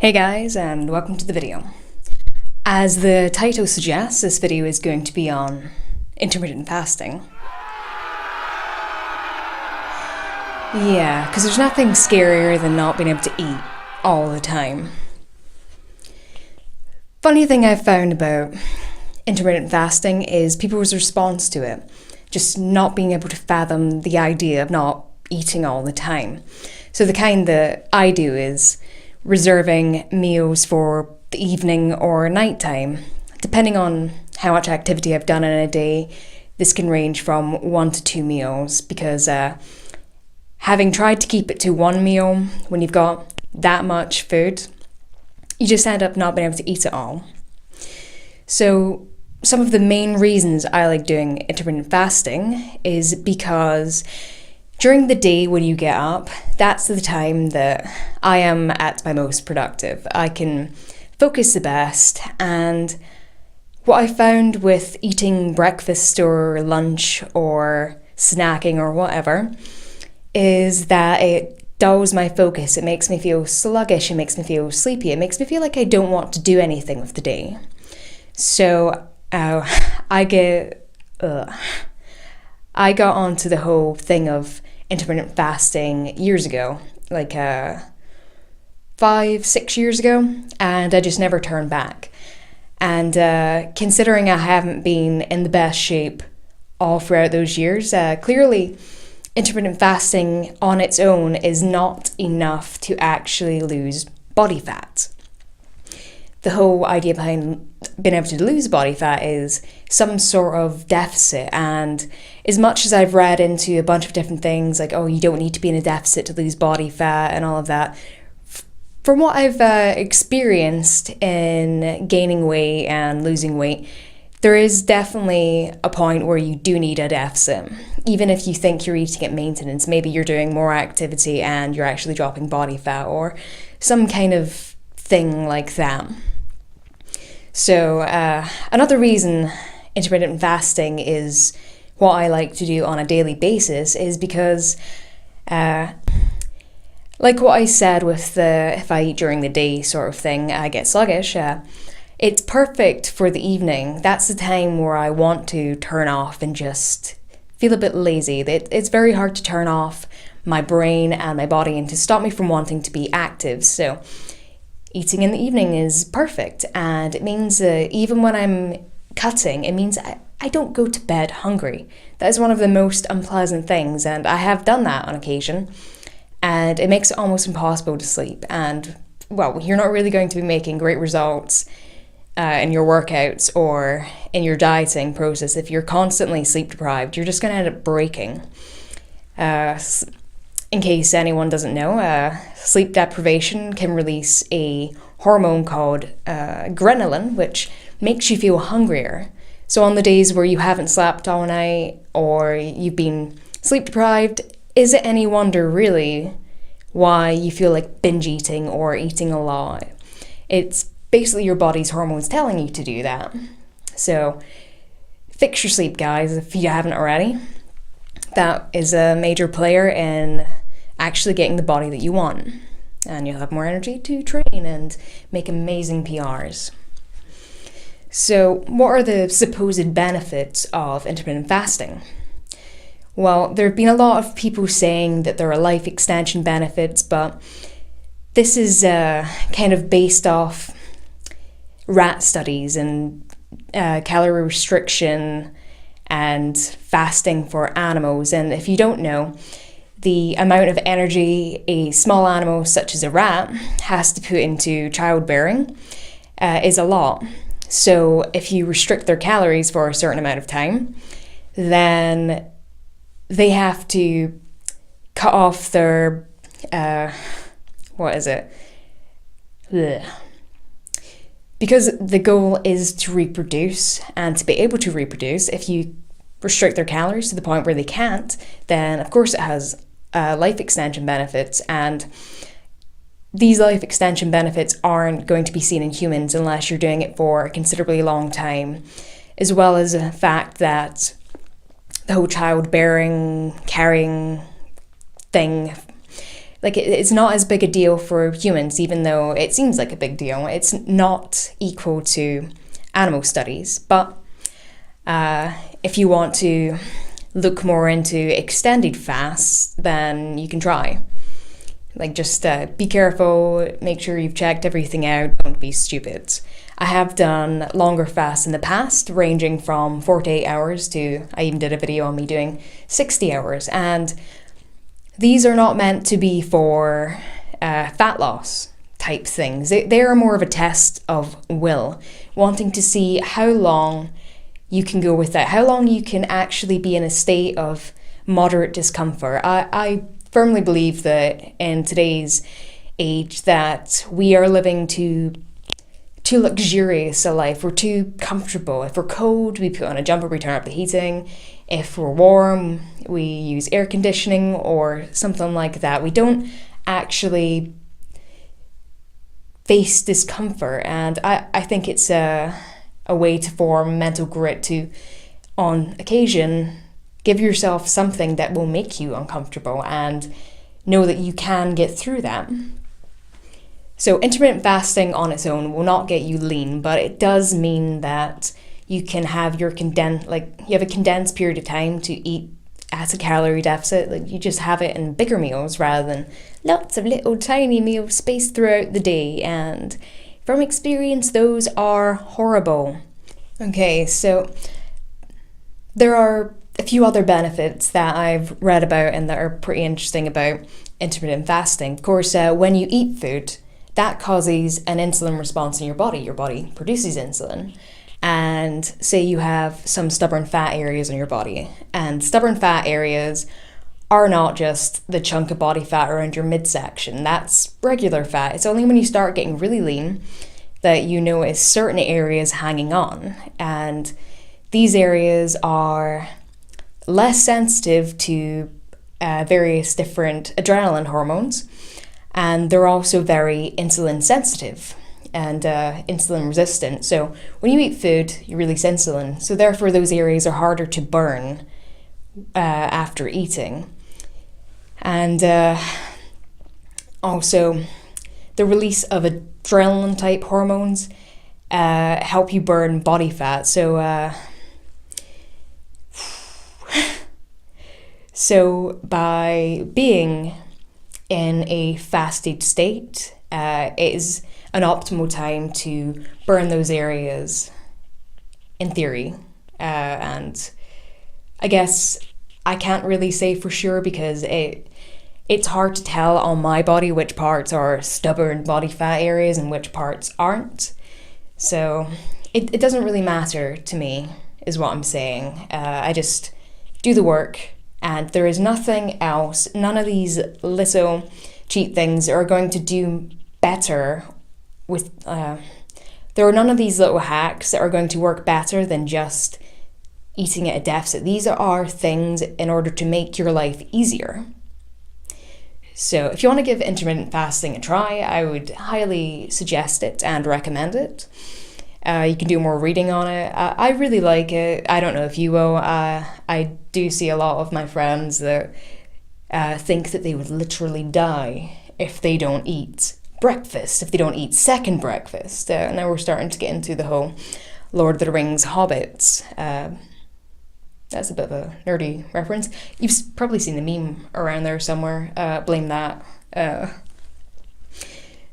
Hey guys, and welcome to the video. As the title suggests, this video is going to be on intermittent fasting. Yeah, because there's nothing scarier than not being able to eat all the time. Funny thing I've found about intermittent fasting is people's response to it, just not being able to fathom the idea of not eating all the time. So the kind that I do is reserving meals for the evening or nighttime. Depending on how much activity I've done in a day, this can range from 1 to 2 meals because having tried to keep it to 1 meal when you've got that much food, you just end up not being able to eat it all. So some of the main reasons I like doing intermittent fasting is because during the day when you get up, that's the time that I am at my most productive. I can focus the best, and what I found with eating breakfast or lunch or snacking or whatever is that it dulls my focus. It makes me feel sluggish, it makes me feel sleepy, it makes me feel like I don't want to do anything with the day. So I got onto the whole thing of intermittent fasting years ago, like 5-6 years ago, and I just never turned back. And considering I haven't been in the best shape all throughout those years, clearly intermittent fasting on its own is not enough to actually lose body fat. The whole idea behind being able to lose body fat is some sort of deficit, and as much as I've read into a bunch of different things like, oh, you don't need to be in a deficit to lose body fat and all of that, from what I've experienced in gaining weight and losing weight, there is definitely a point where you do need a deficit. Even if you think you're eating at maintenance, maybe you're doing more activity and you're actually dropping body fat or some kind of thing like that. So another reason intermittent fasting is what I like to do on a daily basis is because, like what I said with the if I eat during the day sort of thing, I get sluggish. It's perfect for the evening. That's the time where I want to turn off and just feel a bit lazy. It's very hard to turn off my brain and my body and to stop me from wanting to be active. So eating in the evening is perfect, and it means even when I'm cutting, it means I don't go to bed hungry. That is one of the most unpleasant things, and I have done that on occasion, and it makes it almost impossible to sleep. And, well, you're not really going to be making great results in your workouts or in your dieting process if you're constantly sleep deprived. You're just going to end up breaking. In case anyone doesn't know, sleep deprivation can release a hormone called ghrelin, which makes you feel hungrier. So on the days where you haven't slept all night or you've been sleep deprived, is it any wonder really why you feel like binge eating or eating a lot? It's basically your body's hormones telling you to do that. So fix your sleep, guys, if you haven't already. That is a major player in actually getting the body that you want, and you'll have more energy to train and make amazing PRs. So what are the supposed benefits of intermittent fasting? Well, there have been a lot of people saying that there are life extension benefits, but this is kind of based off rat studies and calorie restriction and fasting for animals. And if you don't know, the amount of energy a small animal such as a rat has to put into childbearing is a lot. So if you restrict their calories for a certain amount of time, then they have to cut off their, because the goal is to reproduce, and to be able to reproduce, if you restrict their calories to the point where they can't, then of course it has life extension benefits, and these life extension benefits aren't going to be seen in humans unless you're doing it for a considerably long time, as well as the fact that the whole childbearing, carrying thing it's not as big a deal for humans, even though it seems like a big deal. It's not equal to animal studies. But if you want to look more into extended fasts, then you can try. Just be careful, make sure you've checked everything out, don't be stupid. I have done longer fasts in the past, ranging from 48 hours to, I even did a video on me doing 60 hours. And these are not meant to be for fat loss type things. They are more of a test of will, wanting to see how long you can go with that, how long you can actually be in a state of moderate discomfort. I firmly believe that in today's age that we are living too luxurious a life. We're too comfortable. If we're cold, we put on a jumper, we turn up the heating. If we're warm, we use air conditioning or something like that. We don't actually face discomfort, and I think it's a way to form mental grit to, on occasion, give yourself something that will make you uncomfortable and know that you can get through that. So intermittent fasting on its own will not get you lean, but it does mean that you can have your you have a condensed period of time to eat at a calorie deficit. You just have it in bigger meals rather than lots of little tiny meals spaced throughout the day. And from experience, those are horrible. Okay, so there are a few other benefits that I've read about and that are pretty interesting about intermittent fasting. Of course, when you eat food, that causes an insulin response in your body. Your body produces insulin. And say you have some stubborn fat areas in your body. And stubborn fat areas are not just the chunk of body fat around your midsection. That's regular fat. It's only when you start getting really lean that you notice certain areas hanging on. And these areas are less sensitive to various different adrenaline hormones. And they're also very insulin sensitive and insulin resistant. So when you eat food, you release insulin. So therefore, those areas are harder to burn after eating. And also, the release of adrenaline type hormones help you burn body fat. So by being in a fasted state, it is an optimal time to burn those areas, in theory. And I guess I can't really say for sure because it's hard to tell on my body which parts are stubborn body fat areas and which parts aren't. So it doesn't really matter to me, is what I'm saying. I just do the work. And there is nothing else, none of these little cheat things are going to do better with, there are none of these little hacks that are going to work better than just eating at a deficit. These are things in order to make your life easier. So if you want to give intermittent fasting a try, I would highly suggest it and recommend it. You can do more reading on it. I really like it. I don't know if you will. I do see a lot of my friends that think that they would literally die if they don't eat breakfast, if they don't eat second breakfast. Now we're starting to get into the whole Lord of the Rings hobbits. That's a bit of a nerdy reference. You've probably seen the meme around there somewhere. Blame that.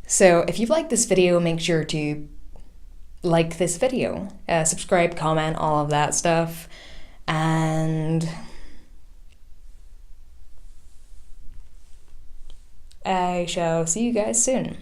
So if you've liked this video, make sure to like this video, subscribe, comment, all of that stuff, and I shall see you guys soon.